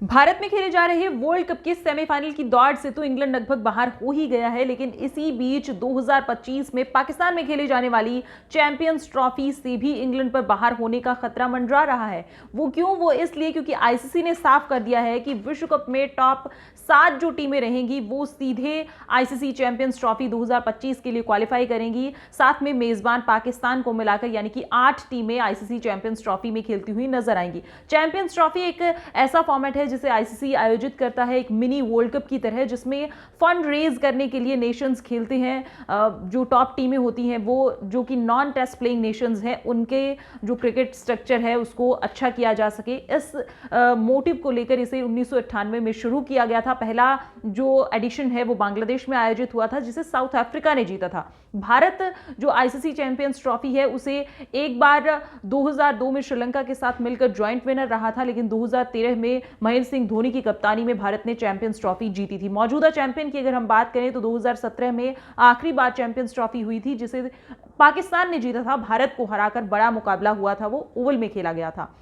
भारत में खेले जा रहे वर्ल्ड कप के सेमीफाइनल की दौड़ से तो इंग्लैंड लगभग बाहर हो ही गया है, लेकिन इसी बीच 2025 में पाकिस्तान में खेले जाने वाली चैंपियंस ट्रॉफी से भी इंग्लैंड पर बाहर होने का खतरा मंडरा रहा है। वो क्यों? वो इसलिए क्योंकि आईसीसी ने साफ कर दिया है कि विश्व कप में टॉप 7 जो टीमें रहेंगी वो सीधे आईसीसी चैंपियंस ट्रॉफी 2025 के लिए क्वालिफाई करेंगी। साथ में मेजबान पाकिस्तान को मिलाकर यानी कि 8 टीमें आईसीसी चैंपियंस ट्रॉफी में खेलती हुई नजर आएंगी। चैंपियंस ट्रॉफी एक ऐसा फॉर्मेट है जिसे आईसीसी आयोजित करता है, एक मिनी वर्ल्ड कप की तरह, जिसमें फंड रेज करने के लिए नेशंस खेलते हैं। जो टॉप टीमें होती हैं वो जो कि नॉन टेस्ट प्लेइंग नेशंस हैं, उनके जो क्रिकेट स्ट्रक्चर है उसको अच्छा किया जा सके, इस मोटिव को लेकर इसे 1998 में शुरू किया गया था। पहला जो एडिशन है वो बांग्लादेश में आयोजित हुआ था, जिसे साउथ अफ्रीका ने जीता था। भारत जो आईसीसी चैंपियंस ट्रॉफी है उसे एक बार 2002 में श्रीलंका के साथ मिलकर ज्वाइंट विनर रहा था, लेकिन 2013 में महेंद्र सिंह धोनी की कप्तानी में भारत ने चैंपियंस ट्रॉफी जीती थी। मौजूदा चैंपियन की अगर हम बात करें तो 2017 में आखिरी बार चैंपियंस ट्रॉफी हुई थी जिसे पाकिस्तान ने जीता था। भारत को हराकर बड़ा मुकाबला हुआ था, वो ओवल में खेला गया था।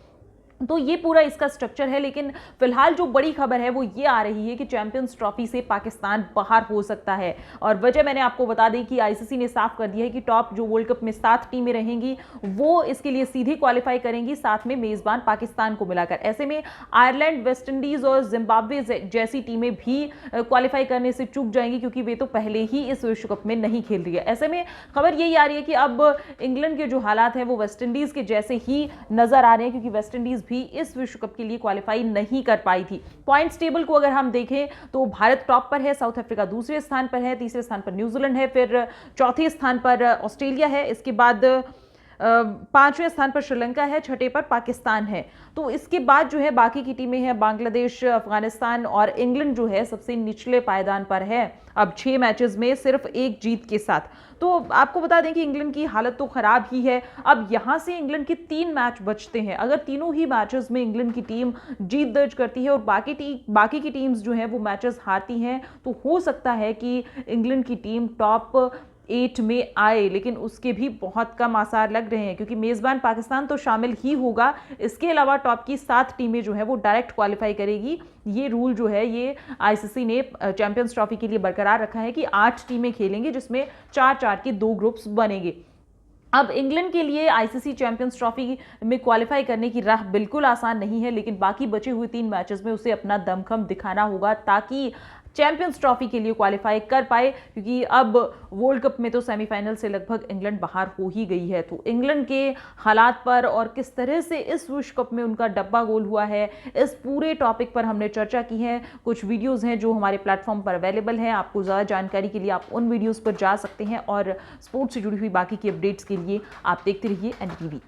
तो ये पूरा इसका स्ट्रक्चर है, लेकिन फिलहाल जो बड़ी खबर है वो ये आ रही है कि चैंपियंस ट्रॉफी से पाकिस्तान बाहर हो सकता है। और वजह मैंने आपको बता दी कि आईसीसी ने साफ कर दिया है कि टॉप जो वर्ल्ड कप में 7 टीमें रहेंगी वो इसके लिए सीधे क्वालिफाई करेंगी, साथ में मेजबान पाकिस्तान को मिलाकर। ऐसे में आयरलैंड, वेस्ट इंडीज और जिम्बाब्वे जैसी टीमें भी क्वालिफाई करने से चूक जाएंगी, क्योंकि वे तो पहले ही इस विश्व कप में नहीं खेल रही है। ऐसे में खबर यही आ रही है कि अब इंग्लैंड के जो हालात हैं वो वेस्ट इंडीज के जैसे ही नजर आ रहे हैं, क्योंकि वेस्ट इंडीज भी इस विश्व कप के लिए क्वालिफाई नहीं कर पाई थी। पॉइंट्स टेबल को अगर हम देखें तो भारत टॉप पर है, साउथ अफ्रीका दूसरे स्थान पर है, तीसरे स्थान पर न्यूजीलैंड है, फिर चौथे स्थान पर ऑस्ट्रेलिया है, इसके बाद 5वें स्थान पर श्रीलंका है, छठे पर पाकिस्तान है। तो इसके बाद जो है बाकी की टीमें हैं, बांग्लादेश, अफगानिस्तान और इंग्लैंड जो है सबसे निचले पायदान पर है, अब 6 मैचेस में सिर्फ 1 जीत के साथ। तो आपको बता दें कि इंग्लैंड की हालत तो खराब ही है। अब यहां से इंग्लैंड के 3 मैच बचते हैं। अगर तीनों ही मैचेस में इंग्लैंड की टीम जीत दर्ज करती है और बाकी की टीम्स जो हैं वो मैचेस हारती हैं, तो हो सकता है कि इंग्लैंड की टीम टॉप 8 में आए, लेकिन उसके भी बहुत कम आसार लग रहे हैं, क्योंकि मेजबान पाकिस्तान तो शामिल ही होगा। इसके अलावा टॉप की 7 टीमें जो है वो डायरेक्ट क्वालिफाई करेगी। ये रूल जो है ये आईसीसी ने चैंपियंस ट्रॉफी के लिए बरकरार रखा है कि 8 टीमें खेलेंगी, जिसमें 4-4 के 2 ग्रुप्स बनेंगे। अब इंग्लैंड के लिए आईसीसी चैंपियंस ट्रॉफी में क्वालिफाई करने की राह बिल्कुल आसान नहीं है, लेकिन बाकी बचे हुए 3 मैचेस में उसे अपना दमखम दिखाना होगा ताकि चैंपियंस ट्रॉफी के लिए क्वालिफाई कर पाए, क्योंकि अब वर्ल्ड कप में तो सेमीफाइनल से लगभग इंग्लैंड बाहर हो ही गई है। तो इंग्लैंड के हालात पर और किस तरह से इस विश्व कप में उनका डब्बा गोल हुआ है, इस पूरे टॉपिक पर हमने चर्चा की है। कुछ वीडियोस हैं जो हमारे प्लेटफॉर्म पर अवेलेबल हैं, आपको ज़्यादा जानकारी के लिए आप उन वीडियोज़ पर जा सकते हैं, और स्पोर्ट्स से जुड़ी हुई बाकी की अपडेट्स के लिए आप देखते रहिए एनडीटीवी।